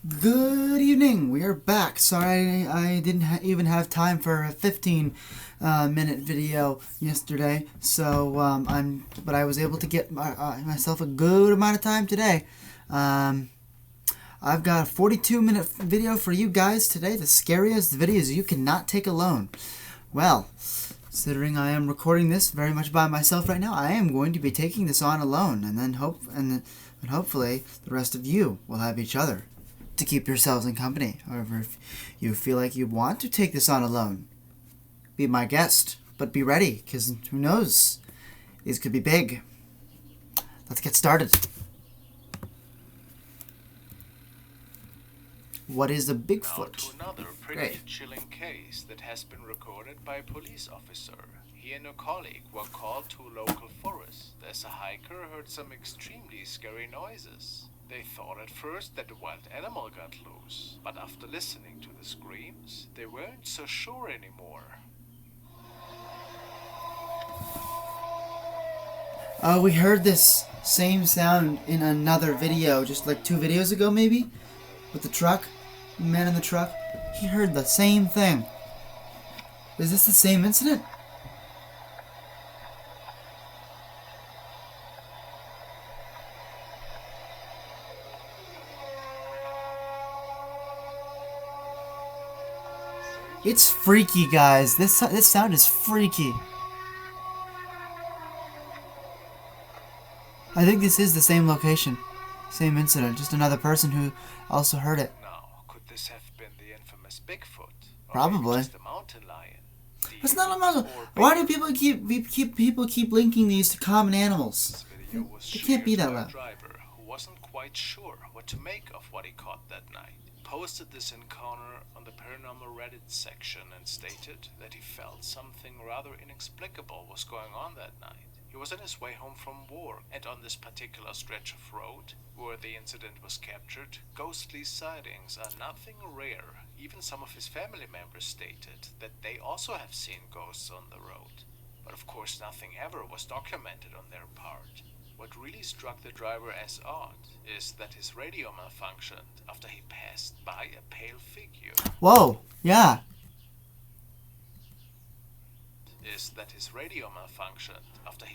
Good evening. We are back. Sorry, I didn't even have time for a 15-minute video yesterday. But I was able to get myself a good amount of time today. I've got a 42-minute video for you guys today. The scariest videos you cannot take alone. Well, considering I am recording this very much by myself right now, I am going to be taking this on alone, and hopefully the rest of you will have each other to keep yourselves in company. However, if you feel like you want to take this on alone, be my guest, but be ready, because who knows? These could be big. Let's get started. What is a Bigfoot? Now to another pretty chilling case that has been recorded by a police officer. He and a colleague were called to a local forest as a hiker heard some extremely scary noises. They thought at first that a wild animal got loose, but after listening to the screams, they weren't so sure anymore. We heard this same sound in another video, just like 2 videos ago maybe, with the truck, the man in the truck. He heard the same thing. Is this the same incident? It's freaky, guys. This sound is freaky. I think this is the same location, same incident, just another person who also heard it. Now, could this have been the infamous Bigfoot? Or Probably. just a mountain lion? It's not a mountain. Why do people keep linking these to common animals? It can't be that loud. A driver who wasn't quite sure what to make of what he caught that night. Posted this encounter on the paranormal Reddit section and stated that he felt something rather inexplicable was going on that night. He was on his way home from work, and on this particular stretch of road where the incident was captured, ghostly sightings are nothing rare. Even some of his family members stated that they also have seen ghosts on the road. But of course nothing ever was documented on their part. What really struck the driver as odd is that his radio malfunctioned after he passed by a pale figure. Whoa, yeah.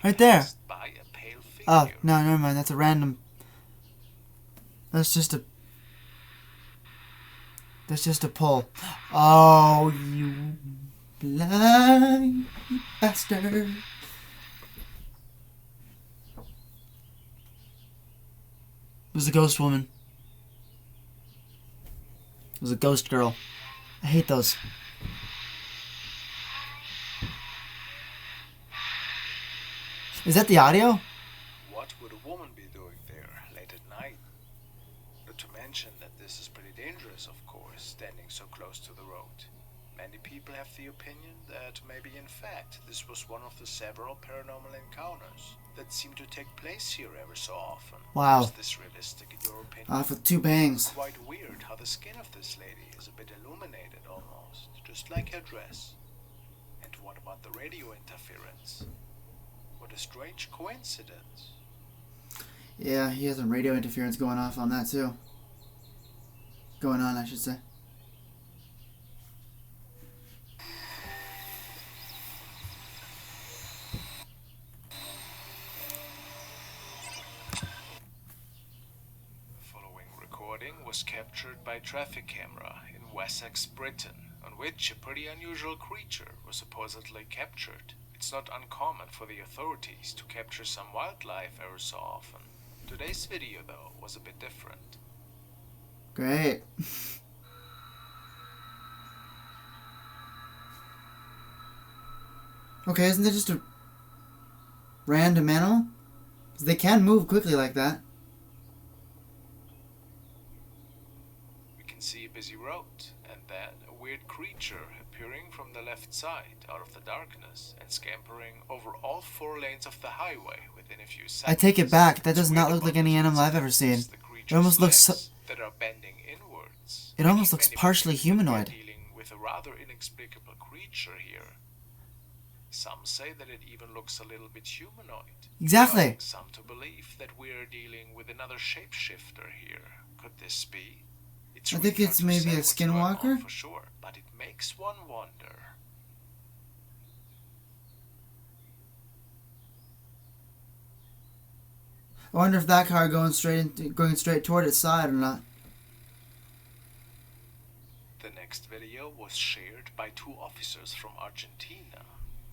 Right there. By a pale figure. Oh, no, never mind. That's a random... That's just a pull. Oh, you blind bastard. It was a ghost woman. It was a ghost girl. I hate those. Is that the audio? What would a woman be doing there late at night? Not to mention that this is pretty dangerous, of course, standing so close to the road. Many people have the opinion that maybe in fact this was one of the several paranormal encounters that seem to take place here ever so often. Wow. Is this realistic in your opinion? Off with 2 bangs. Quite weird how the skin of this lady is a bit illuminated almost, just like her dress. And what about the radio interference? What a strange coincidence. Yeah, he has some radio interference going off on that too. Going on, I should say. The following recording was captured by traffic camera in Wessex, Britain, on which a pretty unusual creature was supposedly captured. It's not uncommon for the authorities to capture some wildlife ever so often. Today's video, though, was a bit different. Great. Okay, isn't that just a random animal? 'Cause they can move quickly like that. We can see a busy road, and then a weird creature appearing from the left side out of the darkness and scampering over all 4 lanes of the highway within a few seconds. I take it back. That does not look like any animal I've ever seen. It almost looks that are bending inwards. It almost looks partially humanoid. Dealing with a rather inexplicable creature here. Some say that it even looks a little bit humanoid. Exactly. Allowing some to believe that we are dealing with another shapeshifter here. Could this be? It's I think really it's hard to maybe say a what's going on skinwalker. for sure, but it makes one wonder. I wonder if that car going straight toward its side or not. The next video was shared by two officers from Argentina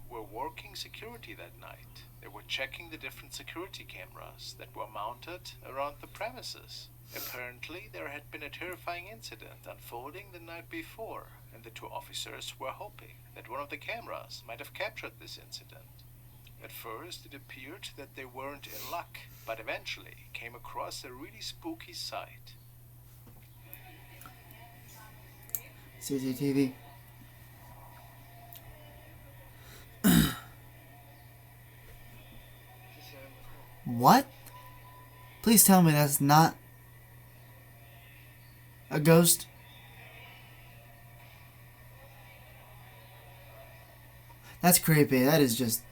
who were working security that night. They were checking the different security cameras that were mounted around the premises. Apparently, there had been a terrifying incident unfolding the night before, and the two officers were hoping that one of the cameras might have captured this incident. At first, it appeared that they weren't in luck, but eventually came across a really spooky sight. CCTV. What? Please tell me that's not a ghost. That's creepy. That is just...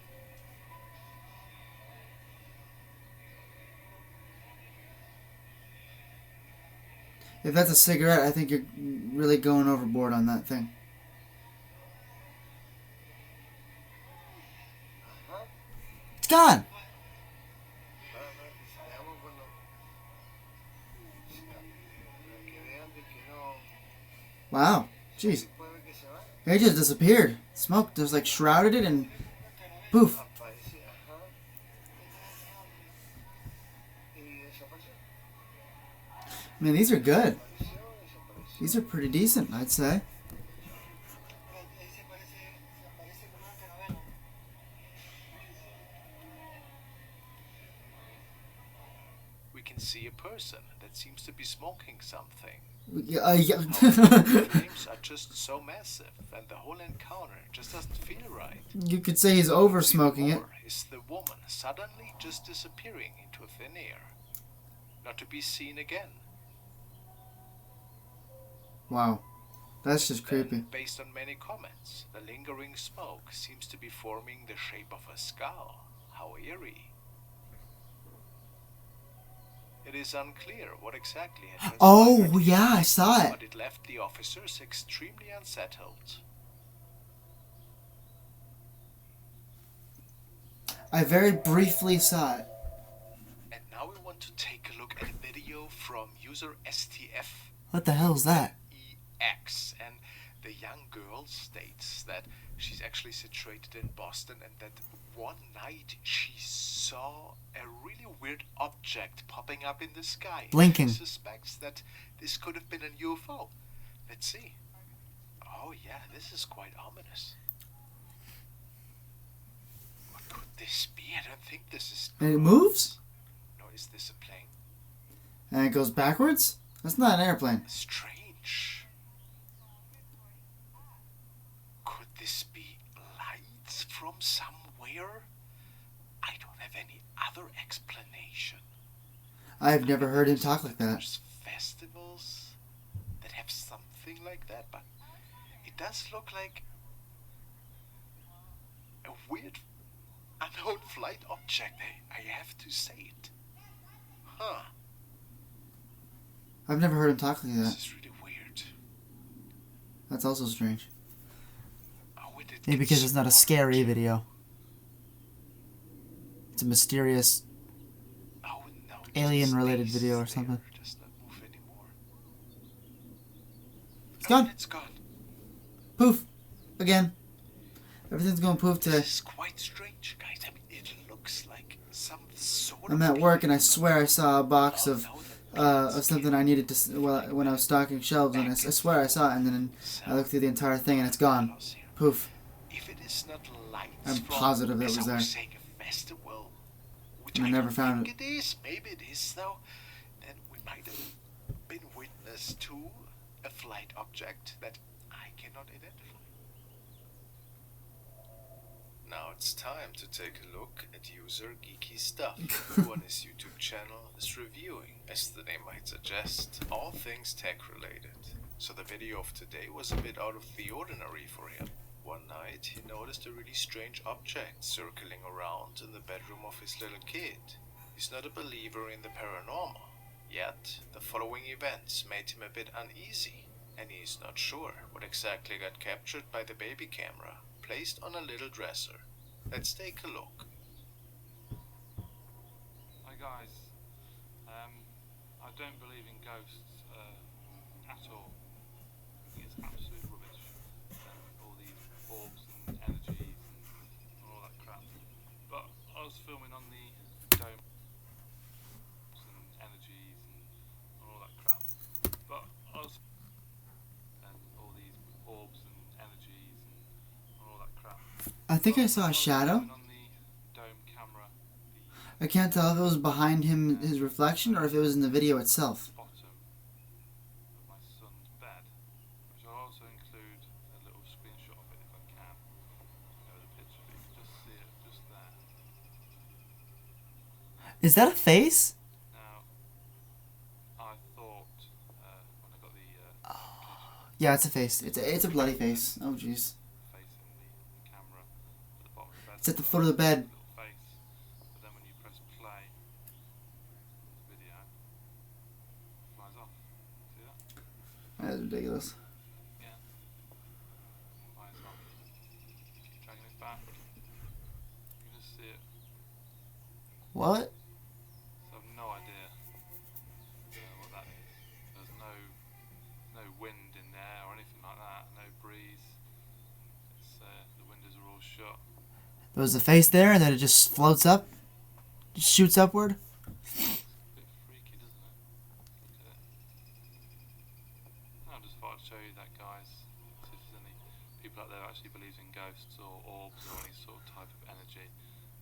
If that's a cigarette, I think you're really going overboard on that thing. It's gone! Wow. Jeez. It just disappeared. Smoke just like shrouded it and poof. I mean, these are good. These are pretty decent, I'd say. We can see a person that seems to be smoking something. Yeah. The flames are just so massive, and the whole encounter just doesn't feel right. You could say he's over smoking it. Or is the woman suddenly just disappearing into thin air, not to be seen again? Wow. That's just creepy. Then, based on many comments, the lingering smoke seems to be forming the shape of a skull. How eerie. It is unclear what exactly had transpired. Oh, yeah, I saw it. But it left the officers extremely unsettled. I very briefly saw it. And now we want to take a look at a video from user STF. What the hell is that? EX, and the young girl states that she's actually situated in Boston and that one night she saw a really weird object popping up in the sky. Blinking. She suspects that this could have been a UFO. Let's see. Oh yeah, this is quite ominous. What could this be? I don't think this is... And it moves? No, is this a plane? And it goes backwards? That's not an airplane. Strange. Could this be lights from somewhere? I don't have any other explanation. I've never heard him talk like that. There's festivals that have something like that, but it does look like a weird unknown flight object. I have to say it. Huh. I've never heard him talk like This that. is really weird. That's also strange. Oh, it Maybe because it's not a gets scary dark. video. It's a mysterious Oh, no, it alien-related stays video or there, something. does not move anymore. It's gone. It's gone. Poof. Again. Everything's going poof today. This is quite strange, guys. I mean, it looks like some sort I'm of at work and I swear I saw a box of of something I needed to when I was stocking shelves, and I swear I saw it, and then I looked through the entire thing and it's gone. Poof. If it is not lights I'm from, positive it as was I there. saying, a festival, which I I never don't found think it is. Maybe it is though. Then we might have been witness to a flight object that I cannot identify. Now it's time to take a look at user Geeky Stuff, who on his YouTube channel is reviewing, as the name might suggest, all things tech related. So the video of today was a bit out of the ordinary for him. One night he noticed a really strange object circling around in the bedroom of his little kid. He's not a believer in the paranormal, Yet, the following events made him a bit uneasy, and he is not sure what exactly got captured by the baby camera placed on a little dresser. Let's take a look. Hi guys, I don't believe in ghosts at all. I think it's absolute rubbish. All these orbs and energies and all that crap. But I was filming on the dome and energies and all that crap. But I was and all these orbs and energies and all that crap. I think I saw a shadow. On the dome camera, I can't tell if it was behind him, his reflection, or if it was in the video itself. bottom of my son's bed, which I'll also include a little screenshot of it if I can. The picture, but you can just see it just there. Is that a face? Now, I thought when I got the Yeah, it's a face. It's a bloody face. Oh jeez. face in the camera at the bottom of the bed. It's at the foot of the bed. Little face, but then when you press play on the video, it flies off. See that? That's ridiculous. Yeah. Flies off. Keep dragging it back. You can just see it. What? So I've no idea what that is. There's no wind in there or anything like that. No breeze. It's the windows are all shut. There was a face there, and then it just floats up, just shoots upward. It's a bit freaky, doesn't it? Look at it. I just thought I'd show you that, guys. See if there's any people out there who actually believes in ghosts or orbs or any sort of type of energy.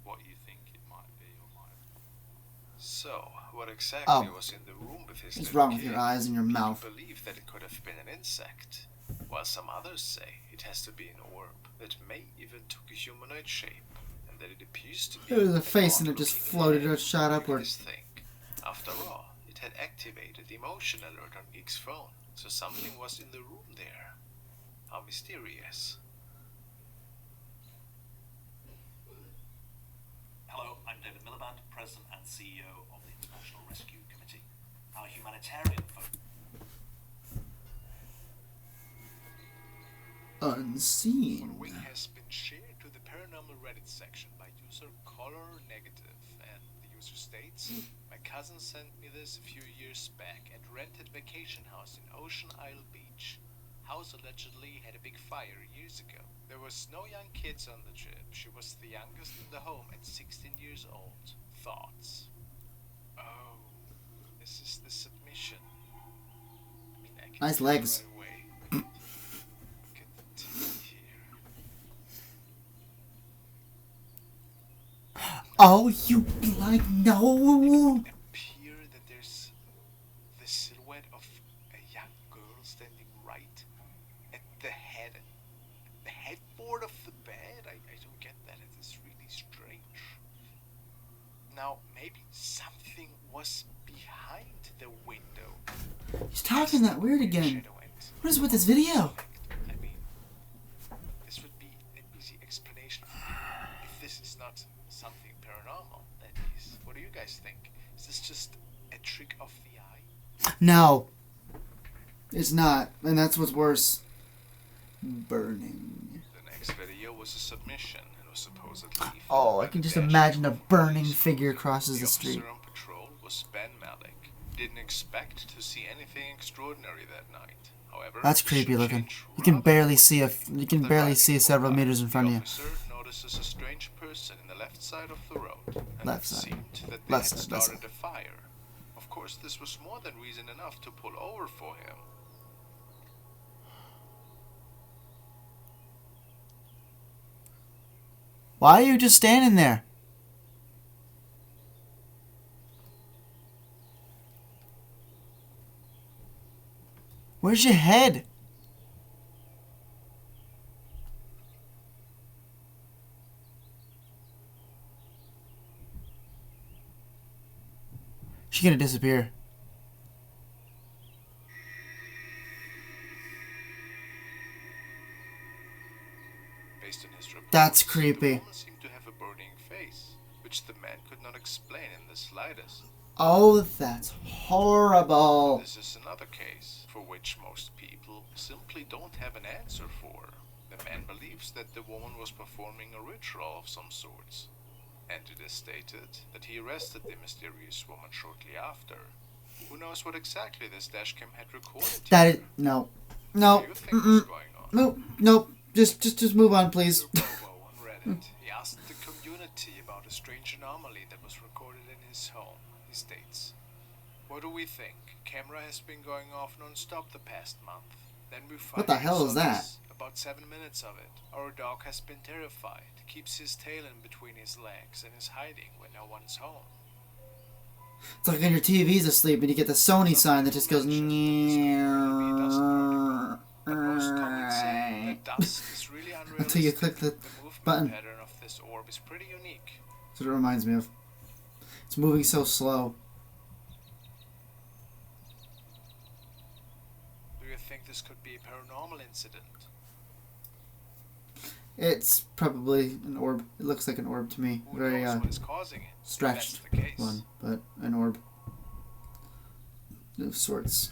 What you think it might be or might. So, what exactly was in the room with his What's little wrong with your kid? eyes and your mouth? People believe that it could have been an insect, while some others say it has to be an orb that may even took a humanoid shape, and that it appears to be It was a an face and it just odd-looking floated head. or shot Look at upward. this thing. After all, it had activated the emotion alert on Geek's phone, so something was in the room there. How mysterious. Hello, I'm David Miliband, President and CEO of the International Rescue Committee. Our humanitarian focus Unseen. Following has been shared to the paranormal Reddit section by user Color Negative, and the user states, "My cousin sent me this a few years back at rented vacation house in Ocean Isle Beach. House allegedly had a big fire years ago. There was no young kids on the trip. She was the youngest in the home at 16 years old. Thoughts?" Oh, this is the submission. I mean, I can Nice tell legs. right away. Look at the teeth here. Oh, you like no. Appear that there's the silhouette of a young girl standing right at the headboard of the bed. I don't get that. It is really strange. Now, maybe something was behind the window. He's talking that weird again. Shadow and What is with this video? I mean, this would be an easy explanation if this is not something paranormal, that is. What do you guys think? Is this just a trick of the eye? No. It's not, and that's what's worse. Burning. The next video was a submission and was supposedly... Oh, I filmed by can the just Dash imagine a Group burning police. figure crosses the officer street. on patrol was Ben Malik. Didn't expect to see anything extraordinary that night. However, That's creepy shit looking. changed You can rather barely quickly. see you can barely see several meters in front of The you. officer notices a strange person in the left side of the road, and Left it side. seemed that they Left had side, left started a fire. Of course, this was more than reason enough to pull over for him. Why are you just standing there? Where's your head? She's gonna disappear. Based on his reports, That's the creepy. woman seemed to have a burning face, which the man could not explain in the slightest. Oh, that's horrible. This is another case for which most people simply don't have an answer for. The man believes that the woman was performing a ritual of some sorts, and it is stated that he arrested the mysterious woman shortly after. Who knows what exactly this dashcam had recorded? That is no, What no, do you think was going on? no, no. Just move on, please. Bobo on Reddit. He asked the community about a strange anomaly that was recorded in his home. He states, "What do we think? Camera has been going off non-stop the past month. Then we What the hell is that? About 7 minutes of it. Our dog has been terrified. Keeps his tail in between his legs and is hiding when no one's home." It's like when your TV's asleep and you get the Sony sign that just goes. But most comments say that dust is really unrealistic. Until you click the movement button. pattern of this orb is pretty unique. That's what it reminds me of. It's moving so slow. Do you think this could be a paranormal incident? It's probably an orb. It looks like an orb to me. Who Very knows what is causing it? If stretched that's the case. one, but an orb of sorts.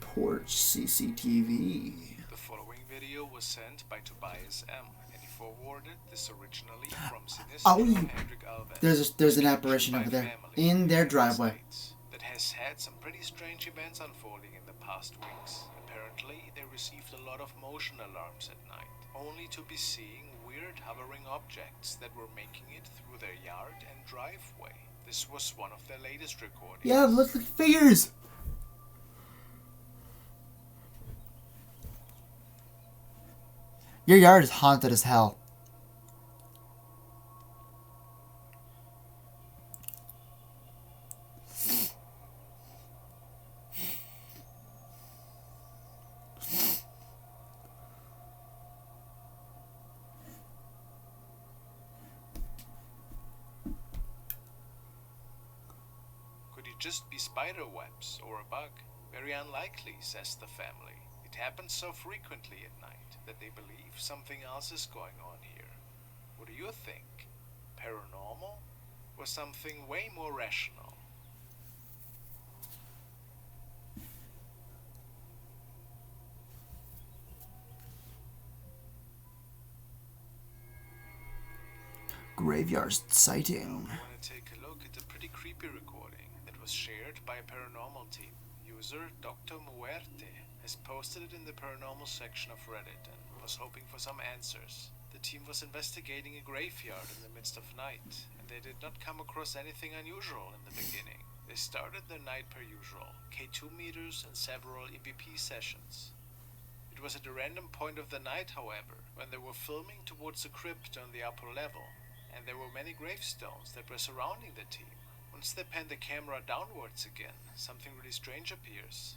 Porch CCTV. The following video was sent by Tobias M. and he forwarded this originally from Sinistro Oh, Hendrik Alves. there's an Description apparition by over there family in their the United driveway. States that has had some pretty strange events unfolding in the past weeks. Apparently, they received a lot of motion alarms at night, only to be seeing weird hovering objects that were making it through their yard and driveway. This was one of their latest recordings. Yeah, look like figures. Your yard is haunted as hell. Could it just be spider webs or a bug? Very unlikely, says the family. It happens so frequently at night that they believe something else is going on here. What do you think? Paranormal? Or something way more rational? Graveyard sighting. I want to take a look at a pretty creepy recording that was shared by a paranormal team. User Dr. Muerte has posted it in the paranormal section of Reddit and was hoping for some answers. The team was investigating a graveyard in the midst of night, and they did not come across anything unusual in the beginning. They started their night per usual, K2 meters and several EVP sessions. It was at a random point of the night, however, when they were filming towards a crypt on the upper level, and there were many gravestones that were surrounding the team. Once they pan the camera downwards again, something really strange appears.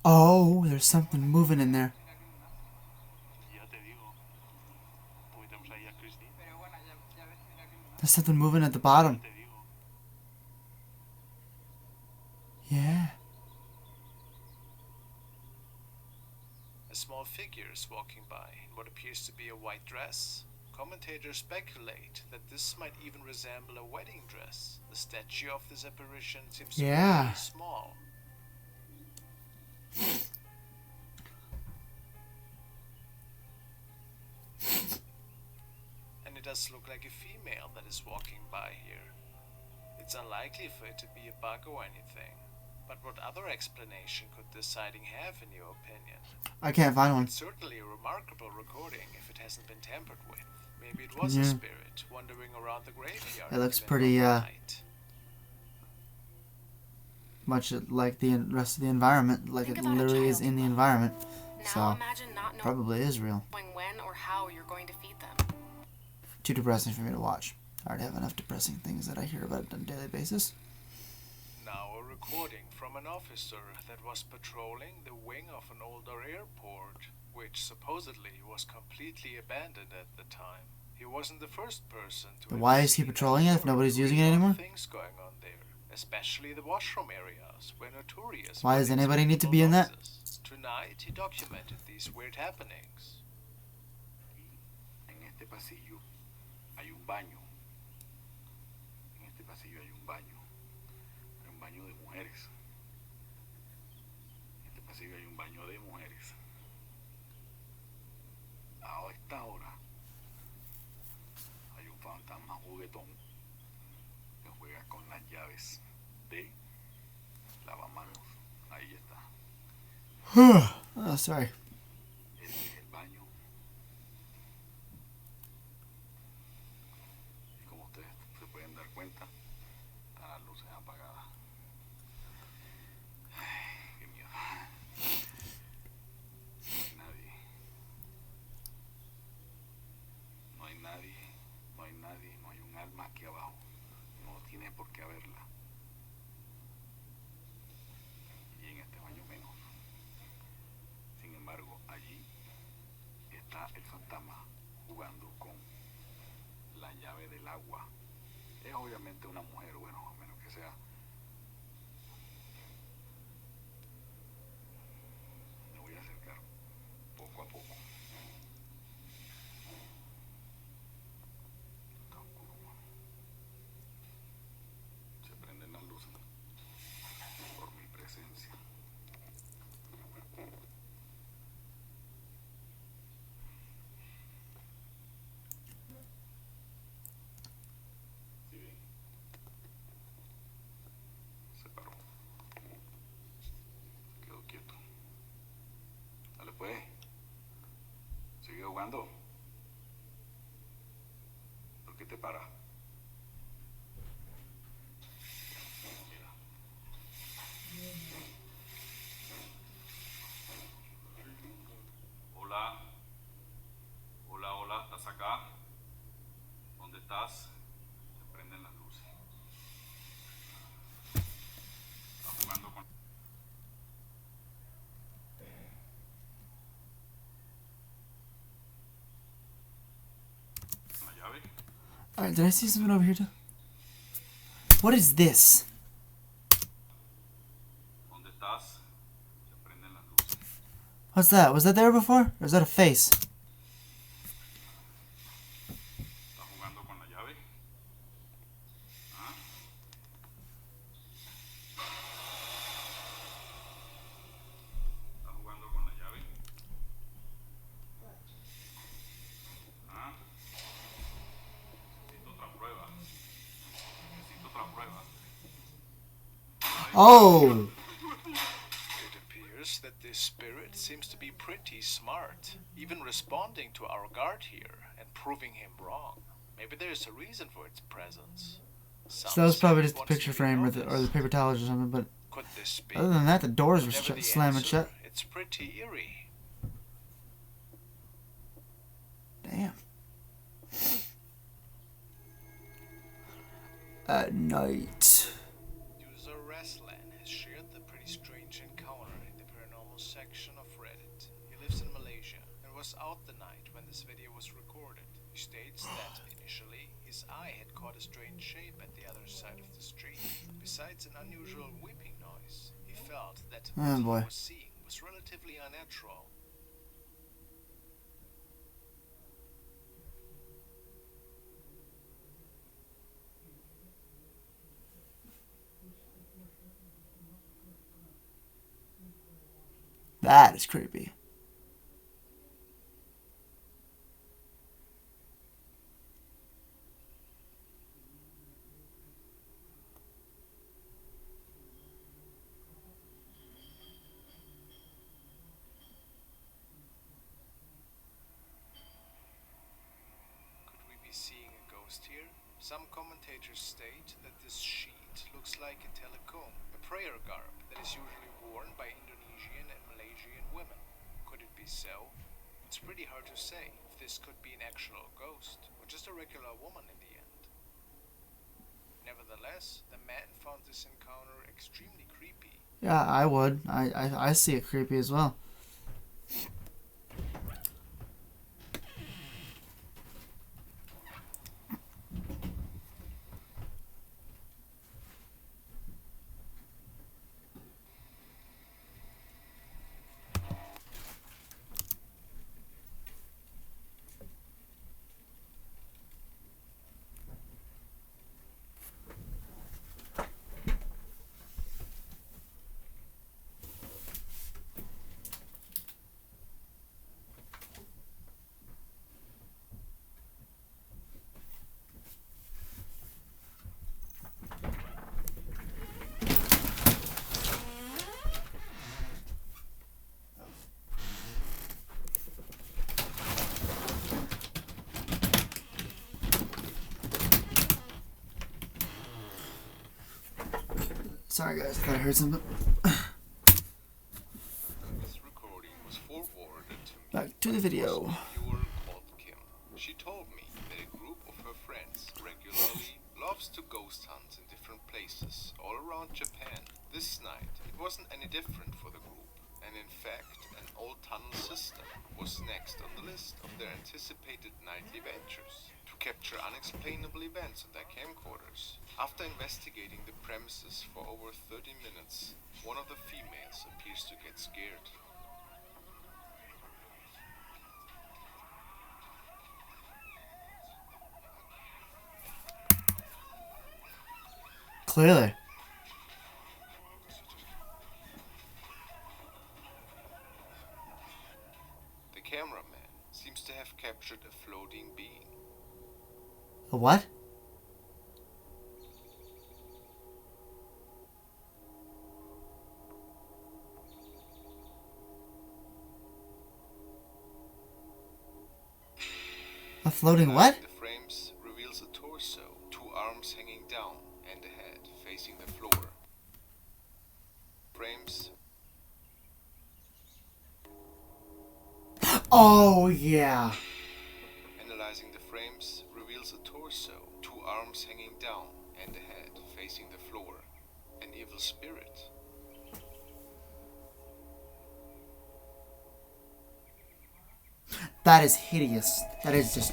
Oh, there's something moving in there. There's something moving at the bottom. Yeah. A small figure is walking by in what appears to be a white dress. Commentators speculate that this might even resemble a wedding dress. The statue of this apparition seems Yeah. really small. And it does look like a female that is walking by here. It's unlikely for it to be a bug or anything. But what other explanation could this sighting have, in your opinion? I can't find one. It's certainly a remarkable recording if it hasn't been tampered with. Maybe it was Yeah. a spirit wandering around the graveyard. It looks in the pretty, middle of the night. Much like the rest of the environment, like Think it about a literally is child in the you love. environment. Now So, imagine not knowing probably is real. when or how you're going to feed them. Too depressing for me to watch. I already have enough depressing things that I hear about on a daily basis. Now a recording from an officer that was patrolling the wing of an older airport, which supposedly was completely abandoned at the time. He wasn't the first person to. But have why is he seen patrolling it if or nobody's using it read of anymore? Things going on there, especially the washroom areas where notorious. Why does weddings anybody with need to evil be in that? noises. To Every night he documented these weird happenings. En este pasillo hay un baño. En este pasillo hay un baño. Hay un baño de mujeres. En este pasillo hay un baño de mujeres. A esta hora hay un fantasma juguetón que juega con las llaves de lavamanos. Ahí está. Oh, sorry. Ese es el baño. Y como ustedes se pueden dar cuenta, están las luces apagadas. Ay, qué miedo. No hay nadie. No hay nadie. No hay nadie. No hay un alma aquí abajo. No tiene por qué haberla. Y en este baño menos. Sin embargo, allí está el fantasma jugando con la llave del agua. Es obviamente una mujer, bueno, a menos que sea. Me voy a acercar poco a poco. Está oscuro. Se prenden las luces por mi presencia. ¿Sí ven? Se paró. Quedó quieto. Dale pues. Sigue jugando. ¿Por qué te paras? Mira. Hola. Hola, hola, ¿estás acá? ¿Dónde estás? Se prenden las luces. Estás jugando con la llave. Alright, did I see something over here too? What is this? ¿Dónde estás? Se prenden las luces. What's that? Was that there before? Or is that a face? ¿Estás jugando con la llave? ¿Ah? ¿Estás jugando con la llave? ¿Ah? Necesito otra prueba. Necesito otra prueba. Oh! It appears that this spirit seems to be pretty smart, even responding to our guard here and proving him wrong. Maybe there's a reason for its presence. So that was Some probably say just it the wants to picture be frame or the noticed. paper towels or something, but Could this be? other than that, the doors were Whatever the slamming answer, shut. it's pretty eerie. Damn. At night. User Reslan has shared the pretty strange encounter in the paranormal section of Reddit. He lives in Malaysia and was out the night when this video was recorded. He states that initially his eye had caught a strange shape at the other side of the street. Besides an unusual weeping noise, he felt that Oh, what boy. he was seeing was relatively unnatural. That is creepy. Could we be seeing a ghost here? Some commentators state that this sheet looks like a telecom, a prayer garb that is usually worn by Indonesian and Malaysian women. Could it be so? It's pretty hard to say if this could be an actual ghost or just a regular woman in the end. Nevertheless, the man found this encounter extremely creepy. Yeah, I would. I see it creepy as well. Sorry guys, I thought I heard something. This recording was forwarded to me. Back to the video. by a viewer called Kim. She told me that a group of her friends regularly loves to ghost hunt in different places all around Japan. This night, it wasn't any different for the group, and in fact, an old tunnel system was next on the list of their anticipated nightly ventures to capture unexplainable events on their camcorders. After investigating the premises for over 30 minutes, one of the females appears to get scared. Clearly. The cameraman seems to have captured a floating being. A what? A floating what? The frames reveals a torso, two arms hanging down, and a head facing the floor. Frames. Oh yeah. Analyzing the frames reveals a torso, two arms hanging down, and a head facing the floor. An evil spirit. That is hideous. That is just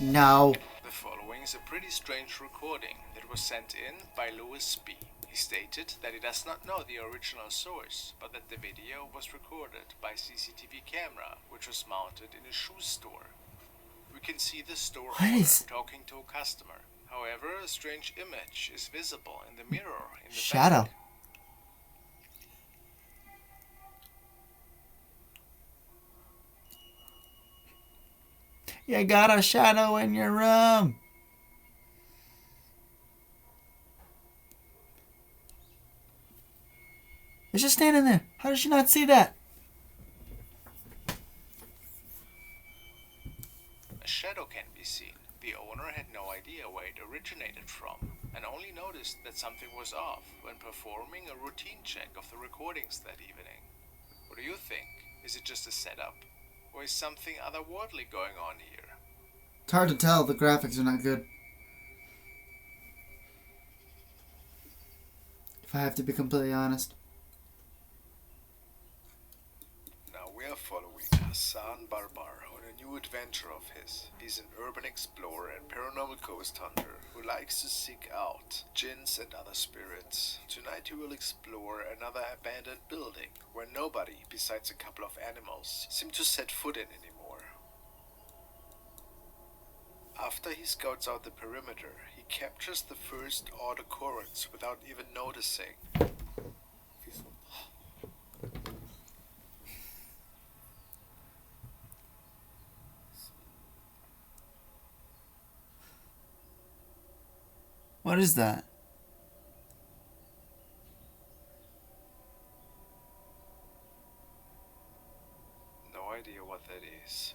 no. The following is a pretty strange recording that was sent in by Louis B. He stated that he does not know the original source, but that the video was recorded by CCTV camera, which was mounted in a shoe store. We can see the store What owner is- talking to a customer. However, a strange image is visible in the mirror in the Shadow. back. You got a shadow in your room. It's just standing there. How did she not see that? A shadow can be seen. The owner had no idea where it originated from, and only noticed that something was off when performing a routine check of the recordings that evening. What do you think? Is it just a setup? Or is something otherworldly going on here? It's hard to tell. The graphics are not good. If I have to be completely honest. Now we are following Hassan Barbar on a new adventure of his. He's an urban explorer and paranormal ghost hunter who likes to seek out jinns and other spirits. Tonight he will explore another abandoned building where nobody besides a couple of animals seem to set foot in anymore. After he scouts out the perimeter, he captures the first odd occurrence without even noticing. What is that? No idea what that is.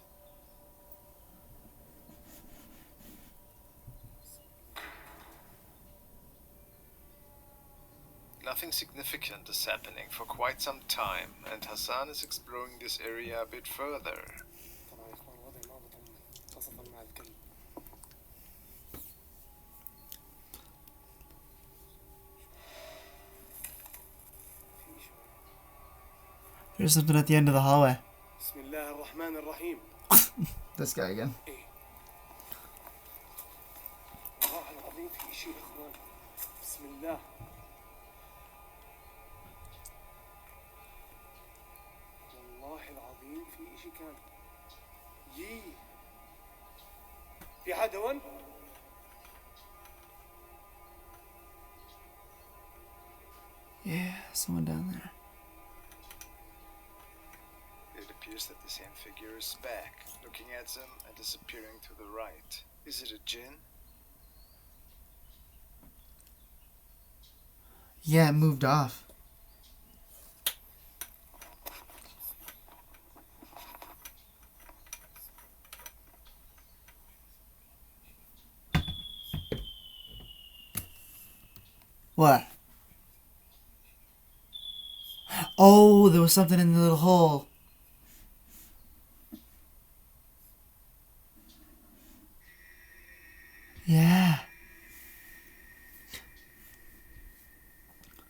Nothing significant is happening for quite some time, and Hassan is exploring this area a bit further. طبعا يا اخوان وضعي ما بطل تصفا مع الكلب. في شيء. There's something at the end of the hallway. بسم الله الرحمن الرحيم. This guy again. ايه. والله العظيم في شيء يا اخوان. بسم الله. والله العظيم في شيء كان. يي. في حدا هون؟ Yeah, someone down there. It appears that the same figure is back, looking at them and disappearing to the right. Is it a jinn? Yeah, it moved off. What? Oh, there was something in the little hole. Yeah.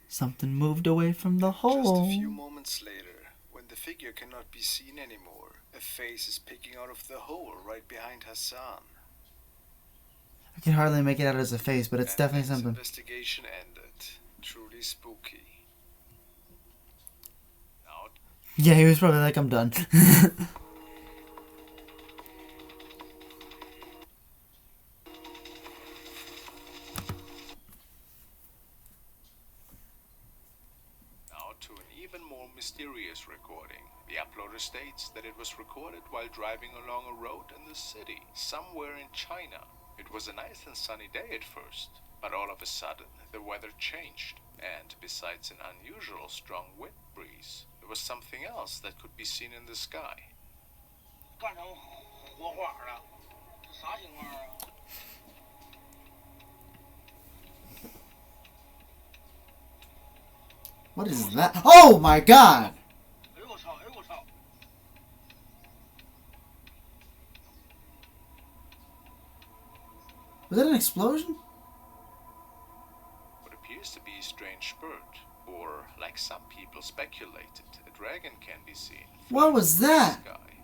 Something moved away from the hole. Just a few moments later, when the figure cannot be seen anymore, a face is peeking out of the hole right behind Hassan. I can hardly make it out as a face, but it's And definitely Ben's something. Investigation ended. Truly spooky. Now, Yeah, he was probably like, I'm done. now to an even more mysterious recording. The uploader states that it was recorded while driving along a road in the city, somewhere in China. It was a nice and sunny day at first, but all of a sudden the weather changed, and besides an unusual strong wind breeze, there was something else that could be seen in the sky. 干成活化了，这啥情况啊？ What is that? Oh my god! 哎呦我操！哎呦我操！ Was that an explosion? What appears to be a strange bird, or like some people speculated, a dragon can be seen. What was flying through the that? sky.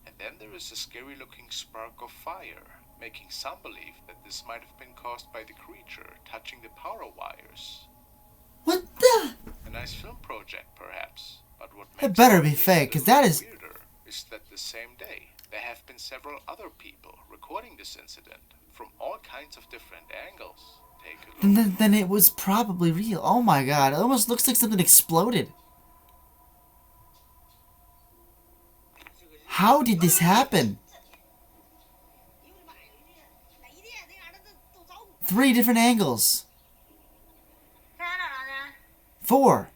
And then there is a scary looking spark of fire, making some believe that this might have been caused by the creature touching the power wires. What the? A nice film project, perhaps, but what It makes better be this fake, 'cause a that little is- weirder is that the same day there have been several other people recording this incident from all kinds of different angles. Take a look. And then it was probably real. Oh my god, it almost looks like something exploded. How did this happen? 3 different angles. 在哪儿呢？ 4.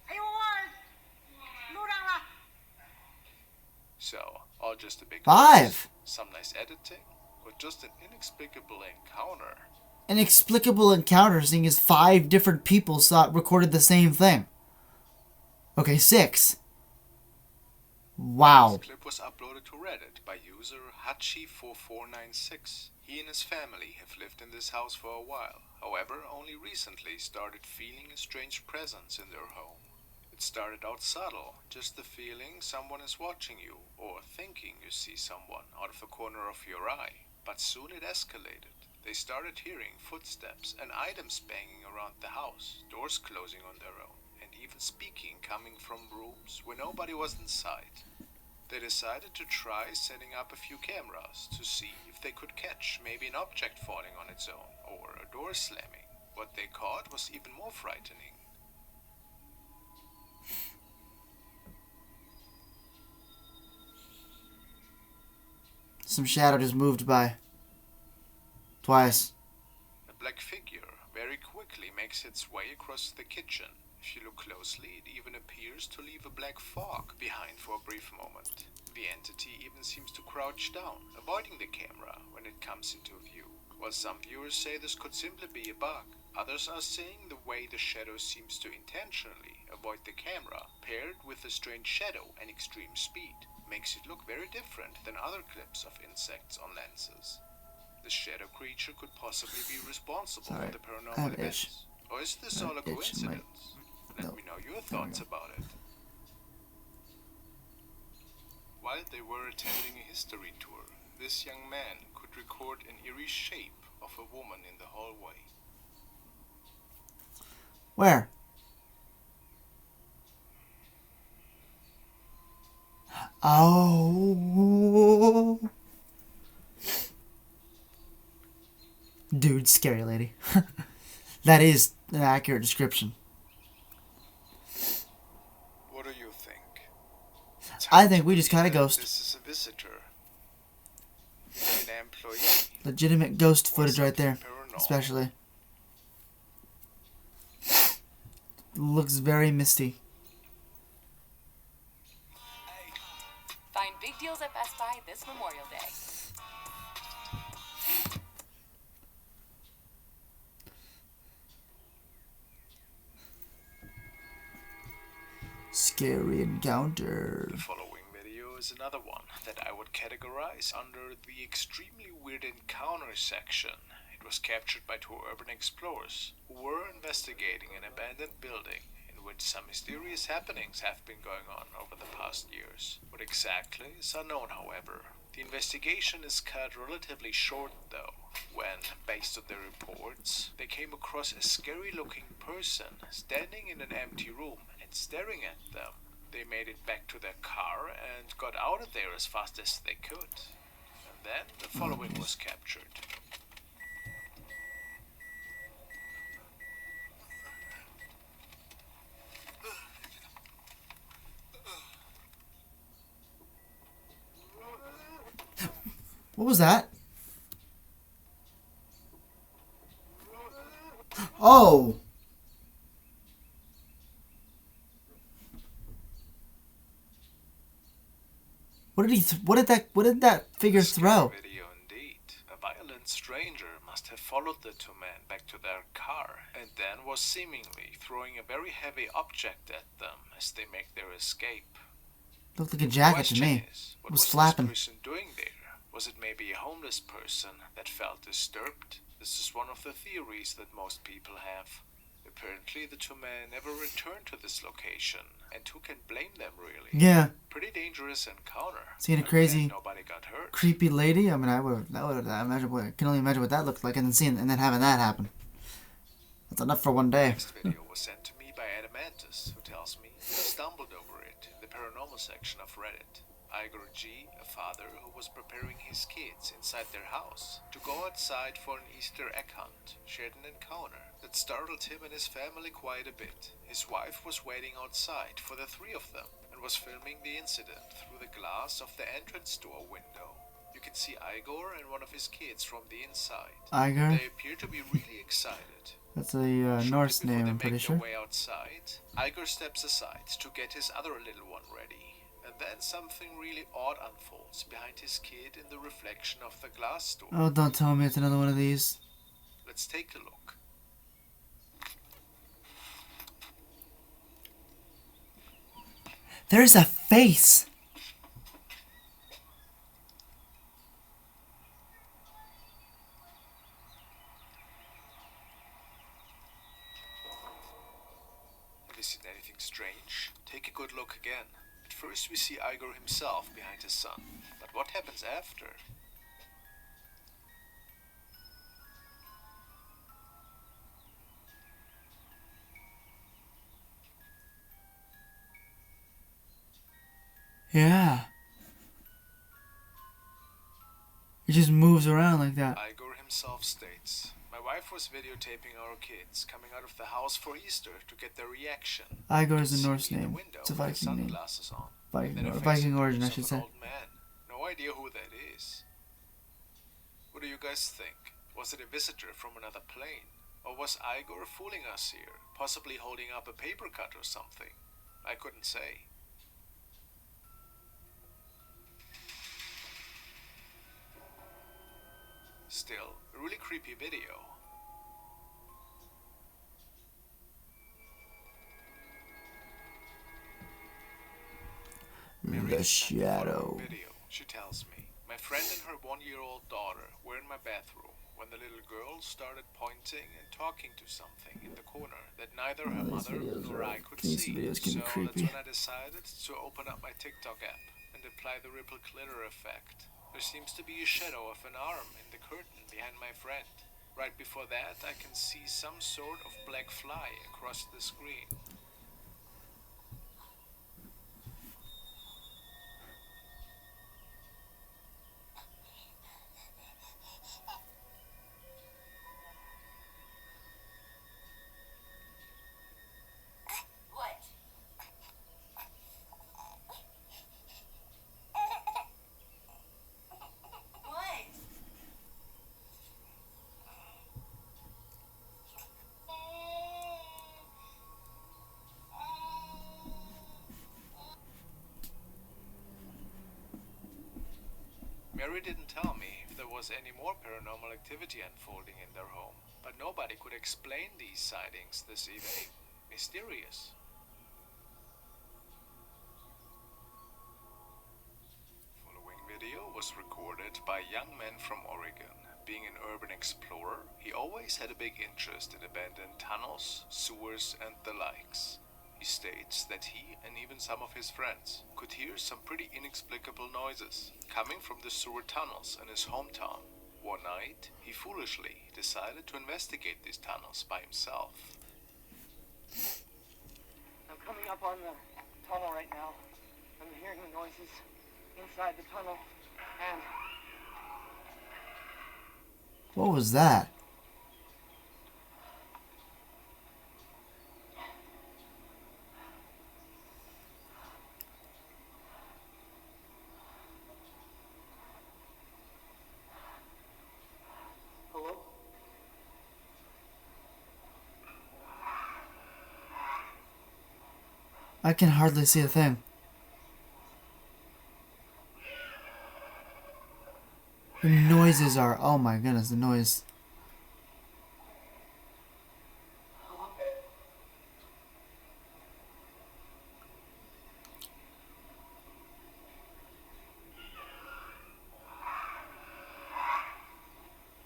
哎呦我，路上了。 So, all just a big 5. mess, some nice editing, or just an inexplicable encounter. Inexplicable encounter, seeing as 5 different people recorded the same thing. Okay, 6. Wow. This clip was uploaded to Reddit by user Hachi4496. He and his family have lived in this house for a while, however, only recently started feeling a strange presence in their home. It started out subtle, just the feeling someone is watching you, or thinking you see someone out of the corner of your eye. But soon it escalated. They started hearing footsteps and items banging around the house, doors closing on their own, and even speaking coming from rooms where nobody was inside. They decided to try setting up a few cameras to see if they could catch maybe an object falling on its own or a door slamming. What they caught was even more frightening. Some shadow just moved by. Twice. A black figure very quickly makes its way across the kitchen. If you look closely, it even appears to leave a black fog behind for a brief moment. The entity even seems to crouch down, avoiding the camera when it comes into view. While some viewers say this could simply be a bug, others are saying the way the shadow seems to intentionally avoid the camera, paired with a strange shadow and extreme speed, makes it look very different than other clips of insects on lenses. The shadow creature could possibly be responsible Sorry, for the I paranormal have itch. events. Or is this I all a have itch in my- coincidence? Let No. me know your There we thoughts go. about it. While they were attending a history tour, this young man could record an eerie shape of a woman in the hallway. Where? Oh. Dude, scary lady. That is an accurate description. What do you think? It's I hard think to we just got a believe that ghost. This is a visitor. Maybe an employee. Legitimate ghost or footage right there. something paranormal. Especially. Looks very misty. Find big deals at Best Buy this Memorial Day. scary encounter. The following video is another one that I would categorize under the extremely weird encounter section. It was captured by two urban explorers who were investigating an abandoned building in which some mysterious happenings have been going on over the past years. What exactly is unknown, however. The investigation is cut relatively short though, when, based on their reports, they came across a scary-looking person standing in an empty room and staring at them. They made it back to their car and got out of there as fast as they could. And then the following was captured. What was that? Oh! What did that figure throw? Video indeed. A violent stranger must have followed the two men back to their car and then was seemingly throwing a very heavy object at them as they make their escape. Looked like a jacket to me. What It was was flapping. this person doing there? Was it maybe a homeless person that felt disturbed? This is one of the theories that most people have. Apparently, the two men never returned to this location, and who can blame them, really? Yeah. Pretty dangerous encounter. Seeing a I'm glad crazy, nobody got hurt. creepy lady. I mean, I can only imagine what that looked like, and then having that happen. That's enough for one day. This video was sent to me by Adamantus, who tells me he stumbled over it in the paranormal section of Reddit. Igor G., a father who was preparing his kids inside their house to go outside for an Easter egg hunt, shared an encounter that startled him and his family quite a bit. His wife was waiting outside for the three of them and was filming the incident through the glass of the entrance door window. You can see Igor and one of his kids from the inside. Igor? They appear to be really excited. That's a Norse name, I'm pretty sure. Way outside, Igor steps aside to get his other little one ready. And then something really odd unfolds behind his kid in the reflection of the glass door. Oh, don't tell me it's another one of these. Let's take a look. There's a face! Have you seen anything strange? Take a good look again. First we see Igor himself behind his son, but what happens after? Yeah. It just moves around like that. Igor himself states, "My wife was videotaping our kids coming out of the house for Easter to get their reaction. Igor is a Norse name. It's a Viking name. Viking origin, I should say. Old man. No idea who that is. What do you guys think? Was it a visitor from another plane? Or was Igor fooling us here, possibly holding up a paper cut or something? I couldn't say. Still, a really creepy video. The shadow. Video, she tells me. My friend and her 1-year-old daughter were in my bathroom when the little girl started pointing and talking to something in the corner that neither her mother nor I could see. So that's when I decided to open up my TikTok app and apply the ripple glitter effect. There seems to be a shadow of an arm in the curtain behind my friend. Right before that, I can see some sort of black fly across the screen. Mary didn't tell me if there was any more paranormal activity unfolding in their home, but nobody could explain these sightings this evening. Mysterious. founded by young men from Oregon. Being an urban explorer, he always had a big interest in abandoned tunnels, sewers, and the likes. He states that he and even some of his friends could hear some pretty inexplicable noises coming from the sewer tunnels in his hometown. One night, he foolishly decided to investigate these tunnels by himself. I'm coming up on the tunnel right now. I'm hearing the noises inside the tunnel, and What was that? hello? I can hardly see a thing. The noises are, oh my goodness, the noise.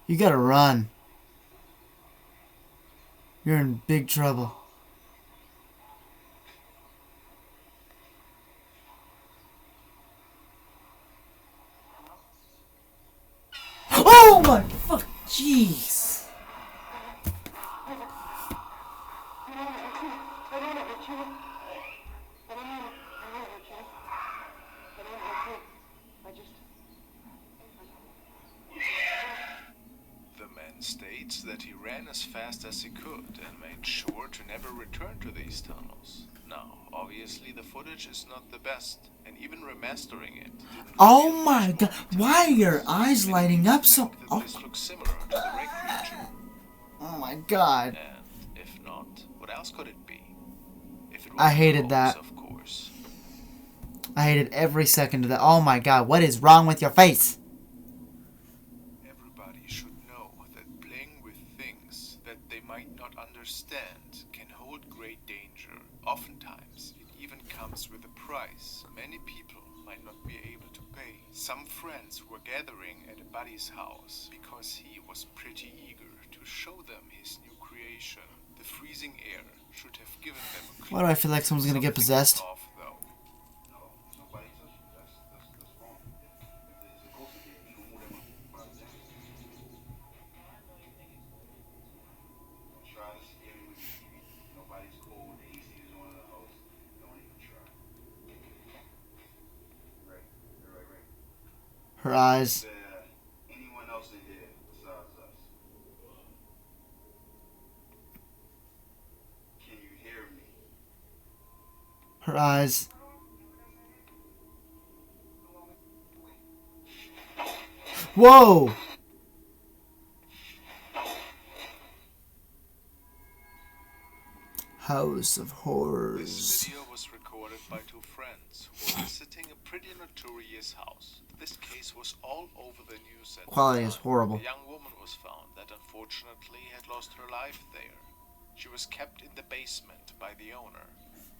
You gotta run. You're in big trouble. Oh my fuck, jeez. The man states that he ran as fast as he could and made sure to never return to these tunnels. Now, obviously the footage is not the best, and even remastering it didn't Oh reveal my much god, more why are detail. your eyes lighting up so? That Oh, this looks similar to the ray creature. oh my god. And if not, what else could it be? If it I was hated hoax, that. Of course. I hated every second of that. Oh my god, what is wrong with your face? Everybody should know that playing with things that they might not understand can hold great danger. Oftentimes, it even comes with a price many people might not be able to pay. Some friends were gathering at a buddy's house because he was pretty eager to show them his new creation. The freezing air should have given them a clue. Why do I feel like someone's gonna get Something possessed? is off, though. No, nobody touched you. That's wrong. If there's a ghost in here, you don't move them up by the time. Don't try to scare me with the TV. Nobody's cold. The AC is on in the house. Don't even try. Right. Her eyes. Is there anyone else in here besides us? Can you hear me? Her eyes. Whoa! House of This Horrors. video was recorded by two friends who were visiting a pretty notorious house. This case was all over the news at the Quality is time. horrible. A young woman was found that unfortunately had lost her life there. She was kept in the basement by the owner.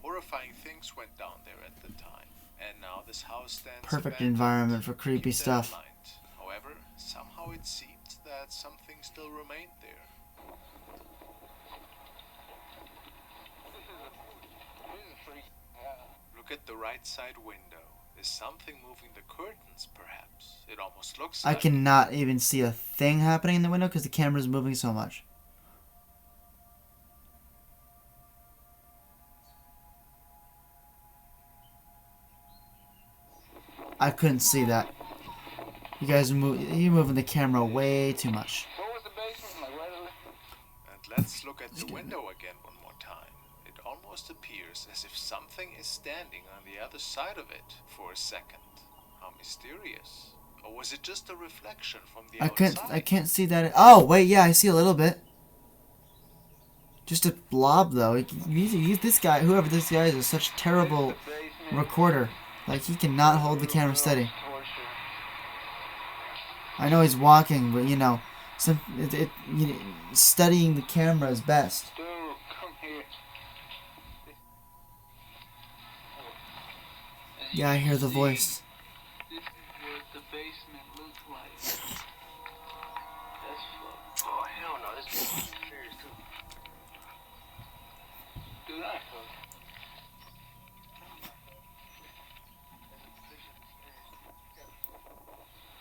Horrifying things went down there at the time, and now this house stands Perfect abandoned. environment for creepy Keep that in stuff. mind. However, somehow it seemed that something still remained there. Look at the right side window. Is something moving the curtains, perhaps? It almost looks I like cannot even see a thing happening in the window because the camera's moving so much. I couldn't see that. You guys you're moving the camera way too much. What was the basement like? Where did And let's look at the window again one more time. It almost appears as if something is standing on the other side of it for a second. How mysterious. Or was it just a reflection from the outside? I can't see that. Oh wait, yeah, I see a little bit. Just a blob though. This guy, whoever this guy is such a terrible recorder. Like he cannot hold the camera steady. I know he's walking, but you know, studying the camera is best. Dude, come here. Yeah, I hear the voice. This is what the basement looks like. this is serious too. Do that, cuz.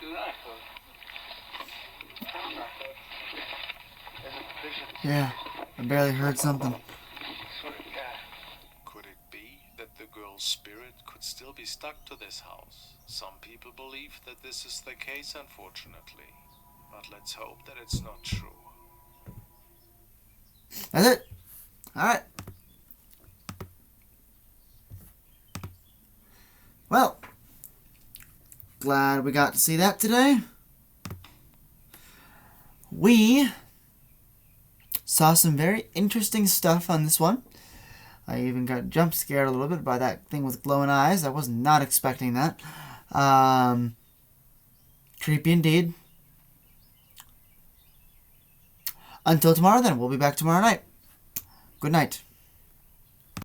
Do that, cuz. Yeah, I barely heard something. Could it be that the girl's spirit could still be stuck to this house? Some people believe that this is the case, unfortunately. But let's hope that it's not true. That's it. Alright. Well, glad we got to see that today. We saw some very interesting stuff on this one. I even got jump scared a little bit by that thing with glowing eyes. I was not expecting that. Creepy indeed. Until tomorrow then, we'll be back tomorrow night. Good night.